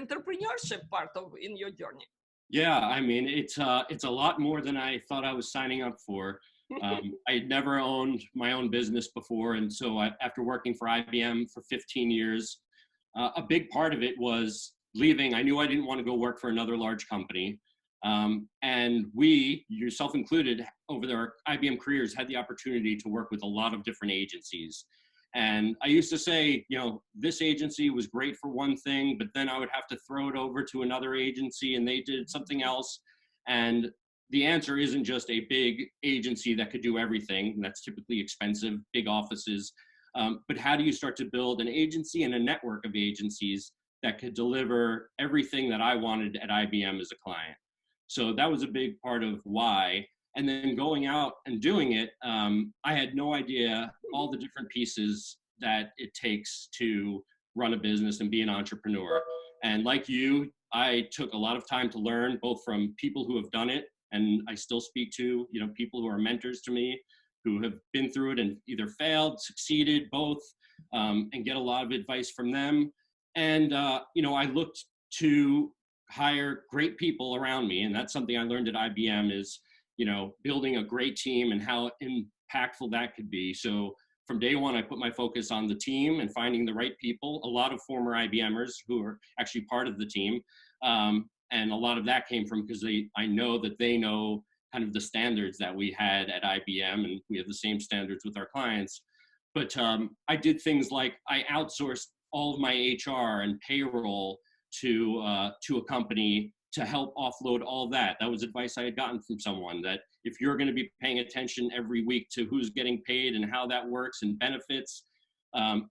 entrepreneurship part of in your journey. Yeah, I mean, it's a lot more than I thought I was signing up for. I had never owned my own business before, and so after working for IBM for 15 years, a big part of it was leaving. I knew I didn't want to go work for another large company, and we, yourself included, over their IBM careers, had the opportunity to work with a lot of different agencies. And I used to say, you know, this agency was great for one thing, but then I would have to throw it over to another agency and they did something else. And the answer isn't just a big agency that could do everything. That's typically expensive, big offices. But how do you start to build an agency and a network of agencies that could deliver everything that I wanted at IBM as a client? So that was a big part of why. And then going out and doing it, I had no idea all the different pieces that it takes to run a business and be an entrepreneur. And like you, I took a lot of time to learn, both from people who have done it, and I still speak to, you know, people who are mentors to me, who have been through it and either failed, succeeded, both, and get a lot of advice from them. And, you know, I looked to hire great people around me. And that's something I learned at IBM is, you know, building a great team and how impactful that could be. So from day one, I put my focus on the team and finding the right people, a lot of former IBMers who are actually part of the team. And a lot of that came from because I know that they know kind of the standards that we had at IBM, and we have the same standards with our clients. But I did things like I outsourced all of my HR and payroll to a company to help offload all that. That was advice I had gotten from someone, that if you're going to be paying attention every week to who's getting paid and how that works and benefits.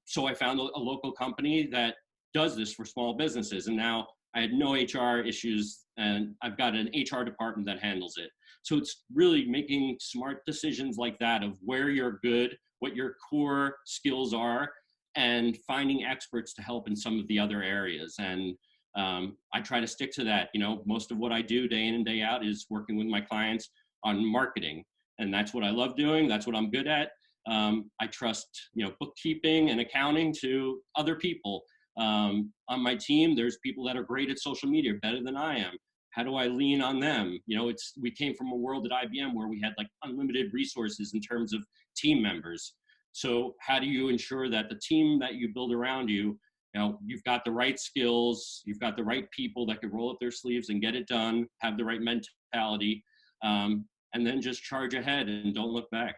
So I found a local company that does this for small businesses. And now I had no HR issues, and I've got an HR department that handles it. So it's really making smart decisions like that of where you're good, what your core skills are, and finding experts to help in some of the other areas. And I try to stick to that. You know, most of what I do day in and day out is working with my clients on marketing. And that's what I love doing. That's what I'm good at. I trust, you know, bookkeeping and accounting to other people. On my team, there's people that are great at social media, better than I am. How do I lean on them? You know, we came from a world at IBM where we had like unlimited resources in terms of team members. So how do you ensure that the team that you build around you, you know, you've got the right skills, you've got the right people that can roll up their sleeves and get it done, have the right mentality, and then just charge ahead and don't look back.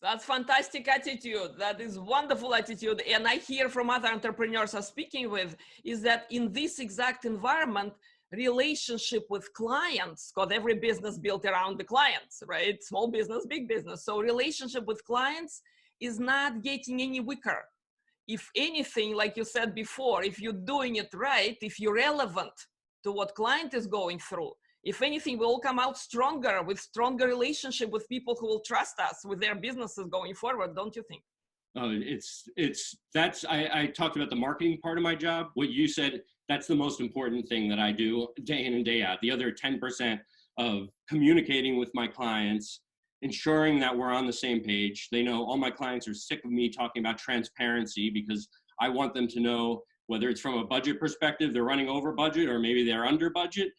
That's fantastic attitude. That is wonderful attitude. And I hear from other entrepreneurs I'm speaking with is that in this exact environment, relationship with clients, because every business built around the clients, right? Small business, big business. So relationship with clients is not getting any weaker. If anything, like you said before, if you're doing it right, if you're relevant to what client is going through, if anything, we'll come out stronger with stronger relationship with people who will trust us with their businesses going forward, don't you think? I talked about the marketing part of my job. What you said, that's the most important thing that I do day in and day out. The other 10% of communicating with my clients, ensuring that we're on the same page. They know all my clients are sick of me talking about transparency because I want them to know whether it's from a budget perspective, they're running over budget or maybe they're under budget.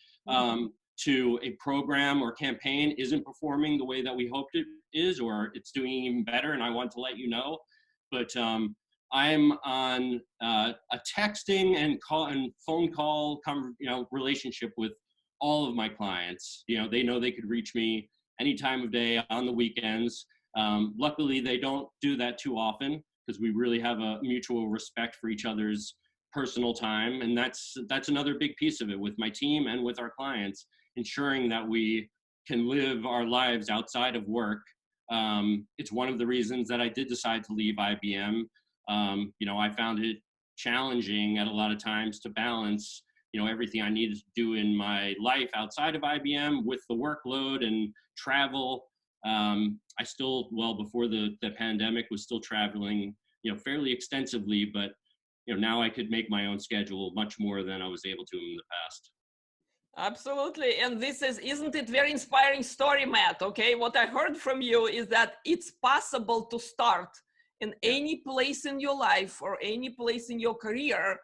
To a program or campaign isn't performing the way that we hoped it is, or it's doing even better, and I want to let you know. But I'm on a texting and phone call relationship with all of my clients. You know, they know they could reach me any time of day on the weekends. Luckily, they don't do that too often because we really have a mutual respect for each other's personal time, and that's another big piece of it with my team and with our clients. Ensuring that we can live our lives outside of work. It's one of the reasons that I did decide to leave IBM. You know, I found it challenging at a lot of times to balance, you know, everything I needed to do in my life outside of IBM with the workload and travel. I still, well, before the pandemic, was still traveling, you know, fairly extensively, but, you know, now I could make my own schedule much more than I was able to in the past. Absolutely. And isn't it very inspiring story, Matt? Okay. What I heard from you is that it's possible to start in any place in your life or any place in your career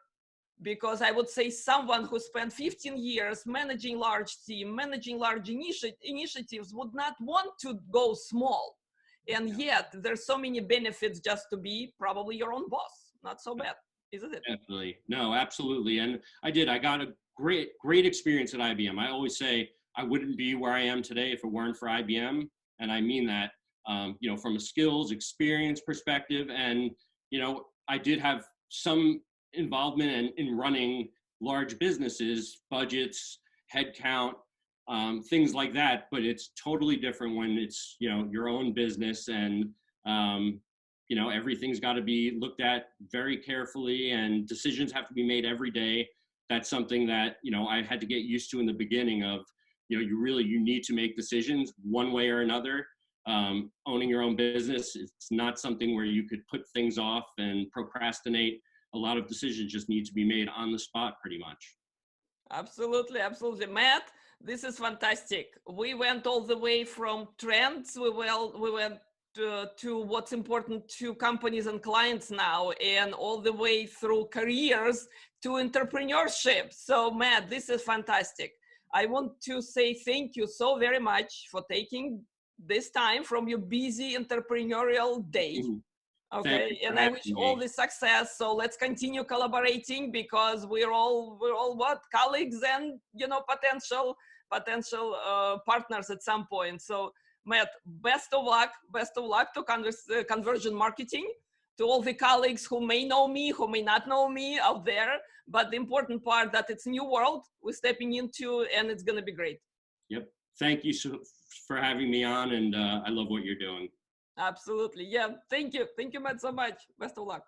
because I would say someone who spent 15 years managing large team, managing large initiatives would not want to go small. And yet there's so many benefits just to be probably your own boss. Not so bad, isn't it? Definitely. No, absolutely. And I got a great experience at IBM. I always say I wouldn't be where I am today if it weren't for IBM. And I mean that, you know, from a skills, experience perspective. And, you know, I did have some involvement in running large businesses, budgets, headcount, things like that. But it's totally different when it's, you know, your own business, and, you know, everything's got to be looked at very carefully, and decisions have to be made every day. That's something that, you know, I had to get used to in the beginning of, you know, you need to make decisions one way or another. Owning your own business, it's not something where you could put things off and procrastinate. A lot of decisions just need to be made on the spot, pretty much. Absolutely, absolutely. Matt, this is fantastic. We went all the way from trends, we went to what's important to companies and clients now, and all the way through careers to entrepreneurship. So Matt, this is fantastic. I want to say thank you so very much for taking this time from your busy entrepreneurial day. Thank Okay, you for and I having wish all me. the success. So let's continue collaborating, because we're all what, colleagues, and you know, potential partners at some point. So Matt, best of luck to conversion marketing, to all the colleagues who may know me, who may not know me out there. But the important part, that it's new world we're stepping into, and it's gonna be great. Yep. Thank you for having me on, and I love what you're doing. Absolutely, yeah. Thank you, Matt, so much. Best of luck.